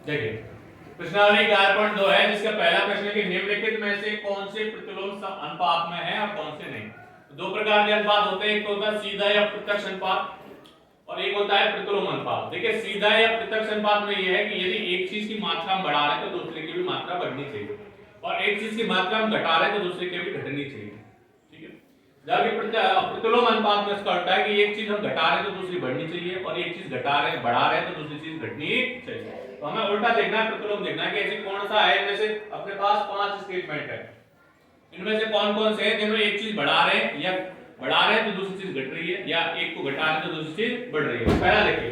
देखिए प्रश्नावली 4.2 है जिसका पहला प्रश्न है कि निम्नलिखित में से कौन से प्रतिलोम अनुपात में है और कौन से नहीं। तो दो प्रकार के अनुपात होते हैं, एक होता है सीधा या प्रत्यक्ष अनुपात और एक होता है प्रतिलोम अनुपात। देखिए सीधा या प्रत्यक्ष अनुपात में यह है कि यदि एक चीज की मात्रा हम बढ़ा रहे हैं तो दूसरे की भी मात्रा बढ़नी चाहिए और एक चीज की मात्रा हम घटा रहे हैं तो दूसरे की भी घटनी चाहिए। ठीक है, जबकि प्रतिलोम अनुपात में इसका होता है कि एक चीज हम घटा रहे हैं तो दूसरी बढ़नी चाहिए और एक चीज घटा रहे हैं बढ़ा रहे हैं तो दूसरी चीज घटनी चाहिए। तो हमें उल्टा देखना है, प्रतिलोम देखना है कि ऐसे कौन सा है। इनमें से अपने पास 5 स्टेटमेंट है, इनमें से कौन कौन से हैं जिनमें एक चीज बढ़ा रहे हैं या बढ़ा रहे हैं तो दूसरी चीज घट रही है या एक को घटा रहे हैं तो दूसरी चीज बढ़ रही है। पहला देखिए,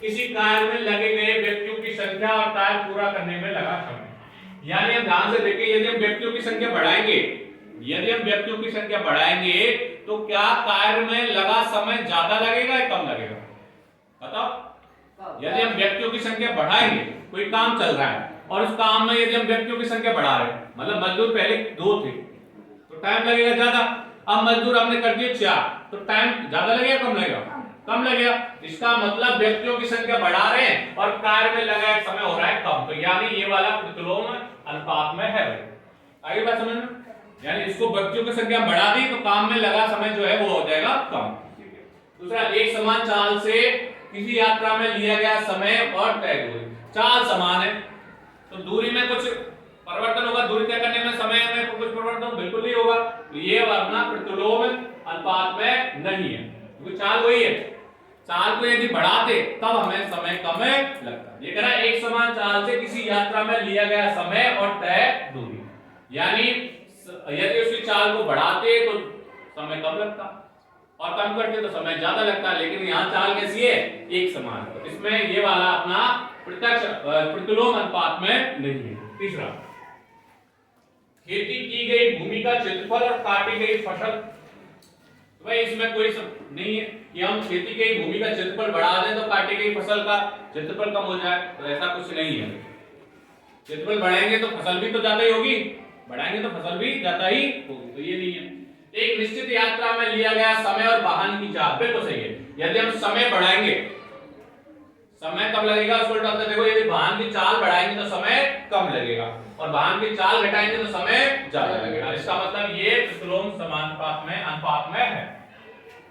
किसी कार्य में लगे गए व्यक्तियों की संख्या और कार्य पूरा करने में लगा समय। यानी हम ध्यान से देखिए, यदि हम व्यक्तियों की संख्या बढ़ाएंगे, यदि हम व्यक्तियों की संख्या बढ़ाएंगे तो क्या कार्य में लगा समय ज्यादा लगेगा या कम लगेगा? बताओ। यदि हम व्यक्तियों की संख्या बढ़ाएंगे, कोई काम चल रहा है और उस काम में यदि हम व्यक्तियों की संख्या बढ़ा रहे हैं, मतलब मजदूर पहले 2 थे तो टाइम लगेगा ज्यादा, अब मजदूर हमने कर दिए 4 तो टाइम ज्यादा लगेगा कम लगेगा? कम लगेगा। इसका मतलब व्यक्तियों की संख्या बढ़ा रहे हैं और कार्य में लगा समय हो रहा है कम, तो यानी ये वाला प्रतिलोम अनुपात में है भाई। आगे बात समझ में? यानी इसको व्यक्तियों की संख्या बढ़ा दी तो काम में लगा समय जो है वो हो जाएगा कम। दूसरा, एक समान चाल से किसी यात्रा में लिया गया समय और तय दूरी। चाल समान है तो दूरी में कुछ परिवर्तन होगा, दूरी तय करने में समय में कुछ परिवर्तन बिल्कुल नहीं होगा, तो ये अपना प्रतिलोम अनुपात में नहीं है क्योंकि चाल वही है। चाल को यदि बढ़ाते तब हमें समय कम लगता। ये कह रहा है एक समान चाल से किसी यात्रा में लिया गया समय और तय दूरी, यानी यदि उसकी चाल को बढ़ाते तो समय कम लगता और कम करते तो समय ज्यादा लगता है, लेकिन यहाँ चाल कैसी है? एक समान। तो इसमें ये वाला अपना प्रत्यक्ष प्रतिलोम अनुपात में नहीं है। तीसरा, खेती की गई भूमि का क्षेत्रफल और काटी गई फसल। तो भाई इसमें कोई नहीं है कि हम खेती की गई भूमि का क्षेत्रफल बढ़ा दें तो काटी गई फसल का क्षेत्रफल कम हो जाए, तो ऐसा कुछ नहीं है। क्षेत्रफल बढ़ाएंगे तो फसल भी तो ज्यादा ही होगी, बढ़ाएंगे तो फसल भी ज्यादा ही होगी, तो ये नहीं है। एक निश्चित यात्रा में लिया गया समय और वाहन की चाल, बिल्कुल सही है। यदि हम समय बढ़ाएंगे, समय कम लगेगा, उसको उल्टा देखो, यदि वाहन की चाल बढ़ाएंगे तो समय कम लगेगा और वाहन की चाल घटाएंगे तो समय ज्यादा लगेगा। इसका मतलब ये प्रतिलोम समानुपात में अनुपात में है।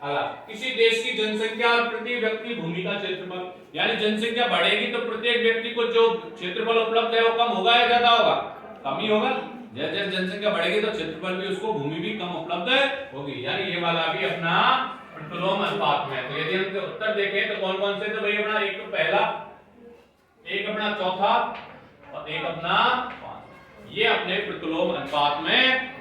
अगला, किसी देश की जनसंख्या और प्रति व्यक्ति भूमि का क्षेत्रफल। यानी जनसंख्या बढ़ेगी तो प्रत्येक व्यक्ति को जो क्षेत्रफल उपलब्ध है वो कम होगा या ज्यादा होगा? कम ही होगा। जैसे जैसे जनसंख्या बढ़ेगी तो क्षेत्रफल भी उसको भूमि भी कम उपलब्ध होगी, यानी ये वाला भी अपना प्रतिलोम अनुपात में। तो यदि हम उत्तर देखें तो कौन कौन से? तो भाई अपना एक तो पहला, एक अपना चौथा और एक अपना 5, ये अपने प्रतिलोम अनुपात में